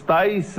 27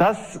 10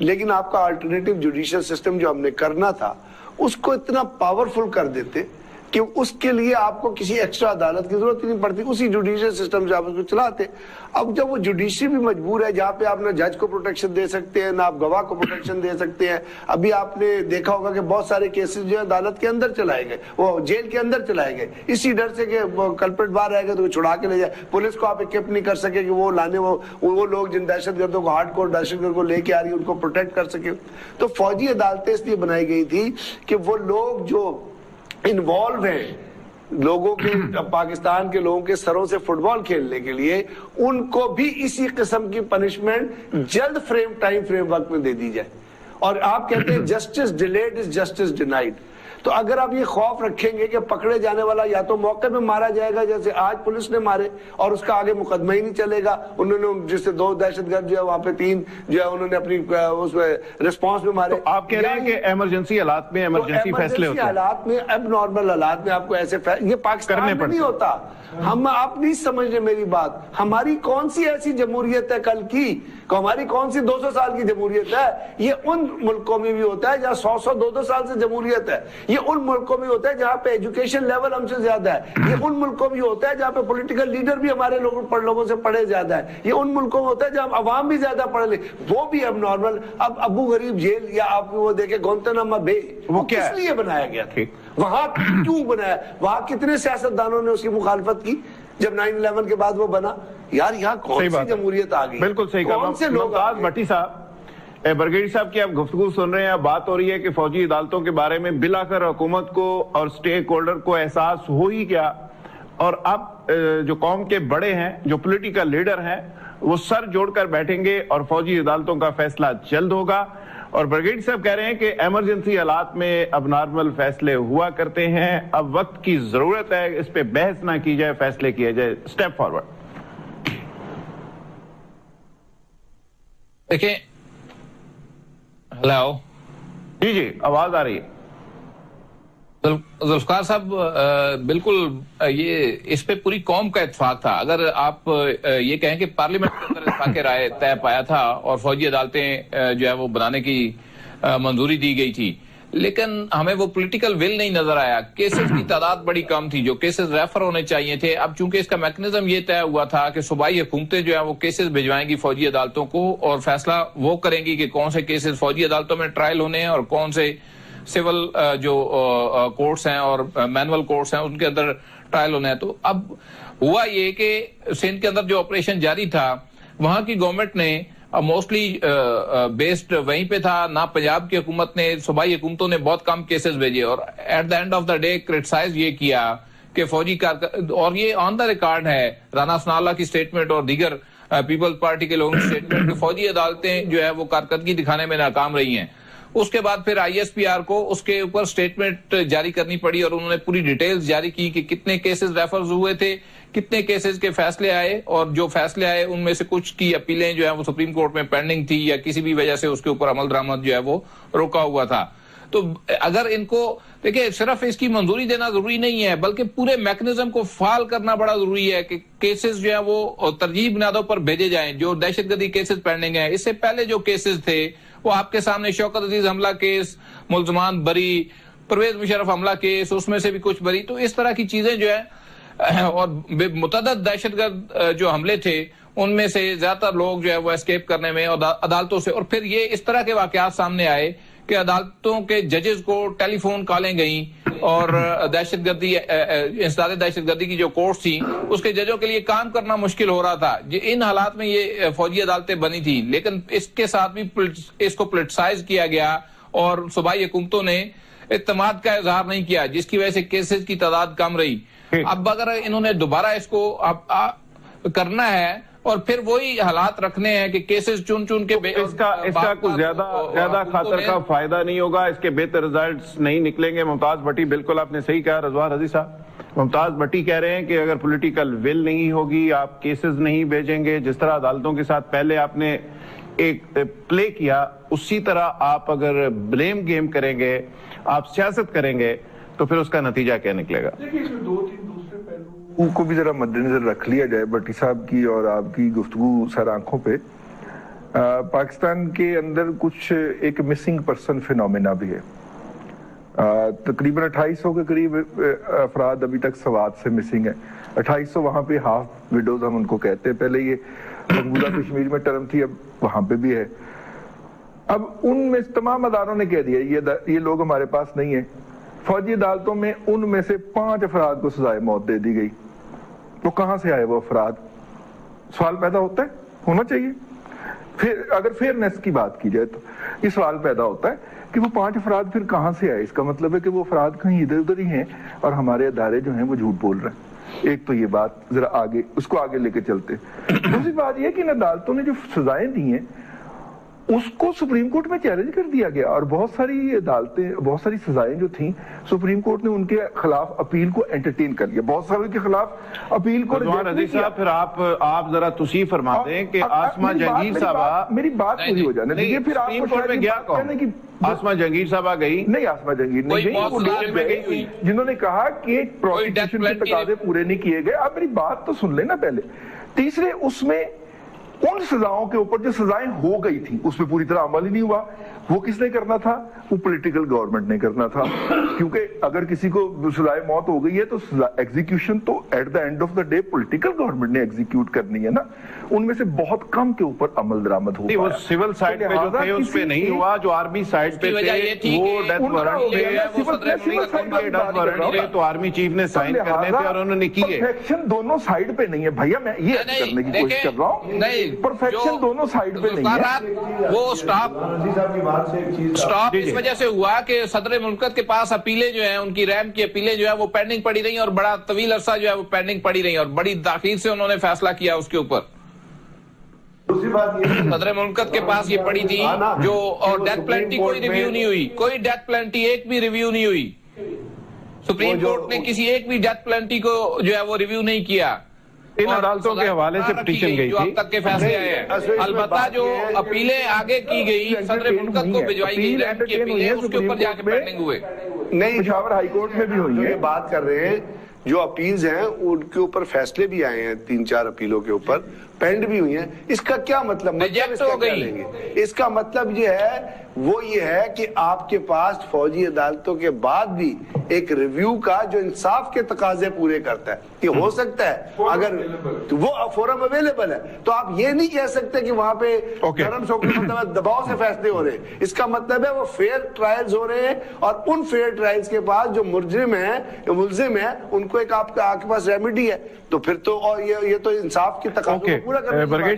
لیکن آپ کا الٹرنیٹو جوڈیشل سسٹم جو ہم نے کرنا تھا اس کو اتنا پاورفل کر دیتے کہ اس کے لیے آپ کو کسی ایکسٹرا عدالت کی ضرورت ہی نہیں پڑتی, اسی جوڈیشل سسٹم سے آپ اس کو چلاتے. اب جب وہ جوڈیشری بھی مجبور ہے, جہاں پہ آپ نہ جج کو پروٹیکشن دے سکتے ہیں نہ آپ گواہ کو پروٹیکشن دے سکتے ہیں. ابھی آپ نے دیکھا ہوگا کہ بہت سارے کیسز جو ہے عدالت کے اندر چلائے گئے, وہ جیل کے اندر چلائے گئے, اسی ڈر سے کہ کلپریٹ باہر آئے گا تو وہ چھڑا کے لے جائے. پولیس کو آپ اکوپ نہیں کر سکے کہ وہ لانے وہ لوگ جن دہشت گردوں کو ہارڈ کور دہشت گرد کو لے کے آ رہی ہے ان کو پروٹیکٹ کر سکے. تو فوجی عدالتیں اس لیے بنائی گئی تھی کہ وہ لوگ جو انوالو ہیں لوگوں کے, پاکستان کے لوگوں کے سروں سے فٹ بال کھیلنے کے لیے, ان کو بھی اسی قسم کی پنشمنٹ جلد ٹائم فریم وقت میں دے دی جائے. اور آپ کہتے ہیں justice delayed is justice denied. تو اگر آپ یہ خوف رکھیں گے کہ پکڑے جانے والا یا تو موقع پہ مارا جائے گا جیسے آج پولیس نے مارے اور اس کا آگے مقدمہ ہی نہیں چلے گا, انہوں نے جس سے 2 دہشت گرد جو ہے وہاں پہ 3 جو ہے انہوں نے اپنی اس ریسپانس میں مارے. آپ کہہ رہے ہیں کہ ایمرجنسی حالات میں ایمرجنسی فیصلے ہوتے ہیں, حالات میں اب نارمل حالات میں آپ کو ایسے یہ پاکستان میں نہیں ہوتا. ہم آپ نہیں سمجھ رہے میری بات. ہماری کون سی ایسی جمہوریت ہے کل کی, ہماری کون سی 200 سال کی جمہوریت ہے. یہ ان ملکوں میں بھی ہوتا ہے جہاں 100 200 سال سے جمہوریت ہے. یہ ان ملکوں میں ہوتا ہے جہاں پہ ایجوکیشن لیول ہم سے زیادہ ہے. یہ ان ملکوں میں ہوتا ہے جہاں پہ پولیٹیکل لیڈر بھی ہمارے لوگوں سے پڑھے زیادہ ہے. یہ ان ملکوں میں ہوتا ہے جہاں عوام بھی زیادہ پڑھے لے, وہ بھی اب نارمل. اب ابو غریب جیل یا آپ وہ دیکھیں گوانتانامو بے, وہ کس لیے بنایا گیا تھا, وہاں کیوں بنایا, وہاں کتنے سیاستدانوں نے اس کی مخالفت کی جب 9/11 کے بعد وہ بنا. یار یہاں کون سی جمہوریت آ گئی, بالکل صحیح کہا. کون سے لوگ. ممتاز بھٹی صاحب, برگیڈی صاحب کی آپ گفتگو سن رہے ہیں, بات ہو رہی ہے کہ فوجی عدالتوں کے بارے میں بلاخر حکومت کو اور سٹیک ہولڈر کو احساس ہو ہی گیا, اور اب جو قوم کے بڑے ہیں, جو پولیٹیکل لیڈر ہیں, وہ سر جوڑ کر بیٹھیں گے اور فوجی عدالتوں کا فیصلہ جلد ہوگا. اور برگیڈی صاحب کہہ رہے ہیں کہ ایمرجنسی حالات میں اب نارمل فیصلے ہوا کرتے ہیں, اب وقت کی ضرورت ہے, اس پہ بحث نہ کی جائے, فیصلے کیے جائے. Step forward. دیکھیں, ہلو, جی آواز آ رہی ہے. ذوالفقار صاحب, بالکل یہ اس پہ پوری قوم کا اتفاق تھا. اگر آپ یہ کہیں کہ پارلیمنٹ کے اندر اتفاق رائے طے پایا تھا اور فوجی عدالتیں جو ہے وہ بنانے کی منظوری دی گئی تھی, لیکن ہمیں وہ پولیٹیکل ول نہیں نظر آیا. کیسز کی تعداد بڑی کم تھی, جو کیسز ریفر ہونے چاہیے تھے. اب چونکہ اس کا میکنزم یہ طے ہوا تھا کہ صوبائی حکومتیں جو ہے وہ کیسز بھجوائیں گی فوجی عدالتوں کو, اور فیصلہ وہ کریں گی کہ کون سے کیسز فوجی عدالتوں میں ٹرائل ہونے ہیں اور کون سے سول جو کورٹس ہیں اور مینول کورٹس ہیں ان کے اندر ٹرائل ہونا ہے. تو اب ہوا یہ کہ سندھ کے اندر جو آپریشن جاری تھا, وہاں کی گورنمنٹ نے موسٹلی بیسڈ وہیں پہ تھا. نہ پنجاب کی حکومت نے, صوبائی حکومتوں نے بہت کم کیسز بھیجے, اور at the end of the day criticize یہ کیا کہ فوجی اور یہ آن دا ریکارڈ ہے, رانا ثناءاللہ کی سٹیٹمنٹ اور دیگر پیپلز پارٹی کے لوگوں کی سٹیٹمنٹ, کہ فوجی عدالتیں جو ہے وہ کارکردگی دکھانے میں ناکام رہی ہیں. اس کے بعد پھر ISPR کو اس کے اوپر سٹیٹمنٹ جاری کرنی پڑی, اور انہوں نے پوری ڈیٹیلز جاری کی کہ کتنے کیسز ریفرز ہوئے تھے, کتنے کیسز کے فیصلے آئے, اور جو فیصلے آئے ان میں سے کچھ کی اپیلیں جو ہیں وہ سپریم کورٹ میں پینڈنگ تھی, یا کسی بھی وجہ سے اس کے اوپر عمل درآمد جو ہے وہ روکا ہوا تھا. تو اگر ان کو دیکھیں, صرف اس کی منظوری دینا ضروری نہیں ہے, بلکہ پورے میکنزم کو فعال کرنا بڑا ضروری ہے کہ کیسز جو ہیں وہ ترجیح بنیادوں پر بھیجے جائیں. جو دہشت گردی کیسز پینڈنگ ہیں, اس سے پہلے جو کیسز تھے وہ آپ کے سامنے, شوکت عزیز حملہ کیس, ملزمان بری, پرویز مشرف حملہ کیس, اس میں سے بھی کچھ بری. تو اس طرح کی چیزیں جو ہے, اور متعدد دہشت گرد جو حملے تھے ان میں سے زیادہ تر لوگ جو ہے وہ اسکیپ کرنے میں عدالتوں سے. اور پھر یہ اس طرح کے واقعات سامنے آئے کہ عدالتوں کے ججز کو ٹیلی فون کالیں گئیں, اور دہشت گردی, انسداد دہشت گردی کی جو کورٹس تھیں اس کے ججوں کے لیے کام کرنا مشکل ہو رہا تھا. ان حالات میں یہ فوجی عدالتیں بنی تھی, لیکن اس کے ساتھ بھی اس کو پولیٹیسائز کیا گیا, اور صوبائی حکومتوں نے اعتماد کا اظہار نہیں کیا, جس کی وجہ سے کیسز کی تعداد کم رہی. اب اگر انہوں نے دوبارہ اس کو کرنا ہے اور پھر وہی حالات رکھنے ہیں کہ کیسز چن کے اس کا کچھ زیادہ خاطر کا فائدہ نہیں ہوگا, اس کے بہتر ریزلٹس نہیں نکلیں گے. ممتاز بھٹی, بالکل آپ نے صحیح کہا. رضوان رضی صاحب, ممتاز بھٹی کہہ رہے ہیں کہ اگر پولیٹیکل ول نہیں ہوگی, آپ کیسز نہیں بھیجیں گے, جس طرح عدالتوں کے ساتھ پہلے آپ نے ایک پلے کیا, اسی طرح آپ اگر بلیم گیم کریں گے, آپ سیاست کریں گے, تو پھر اس کا نتیجہ کیا نکلے گا؟ دیکھیے, اس میں 2-3 دوسرے پہلو کو بھی ذرا مد نظر رکھ لیا جائے. بھٹی صاحب کی اور آپ کی گفتگو سر آنکھوں پہ, پاکستان کے اندر کچھ ایک مسنگ پرسن فینومینا بھی ہے. تقریباً 2800 کے قریب افراد ابھی تک سوات سے مسنگ ہیں. 2800 وہاں پہ ہاف ویڈوز ہم ان کو کہتے ہیں. پہلے یہ مقبوضہ کشمیر میں ٹرم تھی, اب وہاں پہ بھی ہے. اب ان میں تمام اداروں نے کہہ دیا یہ لوگ ہمارے پاس نہیں ہیں. فوجی عدالتوں میں ان میں سے 5 افراد کو سزائے موت دے دی گئی. تو کہاں سے آئے وہ افراد؟ سوال پیدا ہوتا ہے, ہونا چاہیے. پھر اگر فیئرنیس کی بات کی جائے تو یہ سوال پیدا ہوتا ہے کہ وہ 5 افراد پھر کہاں سے آئے. اس کا مطلب ہے کہ وہ افراد کہیں ادھر ادھر ہی ہیں اور ہمارے ادارے جو ہیں وہ جھوٹ بول رہے ہیں. ایک تو یہ بات ذرا آگے اس کو آگے لے کے چلتے. دوسری بات یہ کہ ان عدالتوں نے جو سزائیں دی ہیں اس کو سپریم کورٹ میں چیلنج کر دیا گیا, اور بہت ساری عدالتیں, بہت ساری سزائیں جو تھیں سپریم کورٹ نے ان کے خلاف اپیل کو انٹرٹین کر لیا. بہت سارے کے خلاف اپیل کو عزیز صاحب پھر آپ ذرا توصیف فرما دیں کہ آسما جہانگیر صاحبہ, میری بات پوری ہو جانے دیجیے. پھر سپریم کورٹ میں گیا کون؟ آسما جہانگیر صاحبہ گئی نہیں. آسما جہانگیر نہیں گئی, جنہوں نے کہا کہ پروسیکیوشن کے تقاضے پورے نہیں کیے گئے. آپ میری بات تو سن لیں نا پہلے. تیسرے, اس میں ان سزاؤں کے اوپر جو سزائیں ہو گئی تھیں اس پہ پوری طرح عمل ہی نہیں ہوا. وہ کس نے کرنا تھا؟ وہ پولیٹیکل گورنمنٹ نے کرنا تھا. کیونکہ اگر کسی کو سزائے موت ہو گئی ہے تو ایگزیکیوشن تو at the end of the day political government نے ایگزیکیوٹ کرنی ہے نا. ان میں سے بہت کم کے اوپر عمل درآمد ہو. وہ سول سائڈ پہ جو تھے اس پہ نہیں ہوا, جو آرمی سائڈ پہ تھے وہ ڈیتھ وارنٹ پہ تو آرمی چیف نے سائن کرنے تھے اور انہوں نے کیے. پرفیکشن دونوں سائڈ پہ نہیں ہے بھیا, میں یہ کرنے کی کوشش کر رہا ہوں. پرفیکشن دونوں سائڈ پہ نہیں ہے. وہ سٹاپ اس وجہ سے ہوا کہ صدر مملکت کے پاس اپیلیں جو ہیں, ان کی ریم کی اپیلیں جو ہیں وہ پینڈنگ پڑی رہی اور بڑا طویل عرصہ جو ہے وہ پینڈنگ پڑی رہی اور بڑی تاخیر سے انہوں نے فیصلہ کیا اس کے اوپر. صدر مملکت کے پاس یہ پڑی تھی جو, اور ڈیتھ پلینٹی کوئی ریویو نہیں ہوئی, کوئی ڈیتھ پلینٹی ایک بھی ریویو نہیں ہوئی. سپریم کورٹ نے کسی ایک بھی ڈیتھ پلینٹی کو جو ہے وہ ریویو نہیں کیا. ان عدالتوں کے حوالے سے پٹیشن گئی جو اب تک کے فیصلے آئے ہیں. البتہ جو اپیلیں آگے کی گئی صدر مملکت کو بھجوائی گئی ریم کی اپیلیں, اس کے اوپر جا کے پینڈنگ ہوئے. نہیں, پشاور ہائی کورٹ میں بھی ہوئی ہے. بات کر رہے ہیں جو اپیلز ہیں ان کے اوپر فیصلے بھی آئے ہیں, 3-4 اپیلوں کے اوپر پینڈ بھی ہوئی ہیں. اس کا کیا مطلب؟ اس کا مطلب یہ ہے, وہ یہ ہے کہ آپ کے پاس فوجی عدالتوں کے بعد بھی ایک ریویو کا جو انصاف کے تقاضے پورے کرتا ہے. یہ ہو سکتا ہے اگر وہ فورم اویلیبل ہے, تو آپ یہ نہیں کہہ سکتے کہ وہاں پہ دباؤ سے فیصلے ہو رہے ہیں. اس کا مطلب ہے وہ فیئر ٹرائلز ہو رہے ہیں, اور ان فیئر ٹرائلز کے پاس جو مجرم ہیں, ملزم ہیں, ان کو ایک آپ کے پاس ریمیڈی ہے. تو پھر تو یہ تو انصاف کے تقاضوں کو پورا کرنا ہے.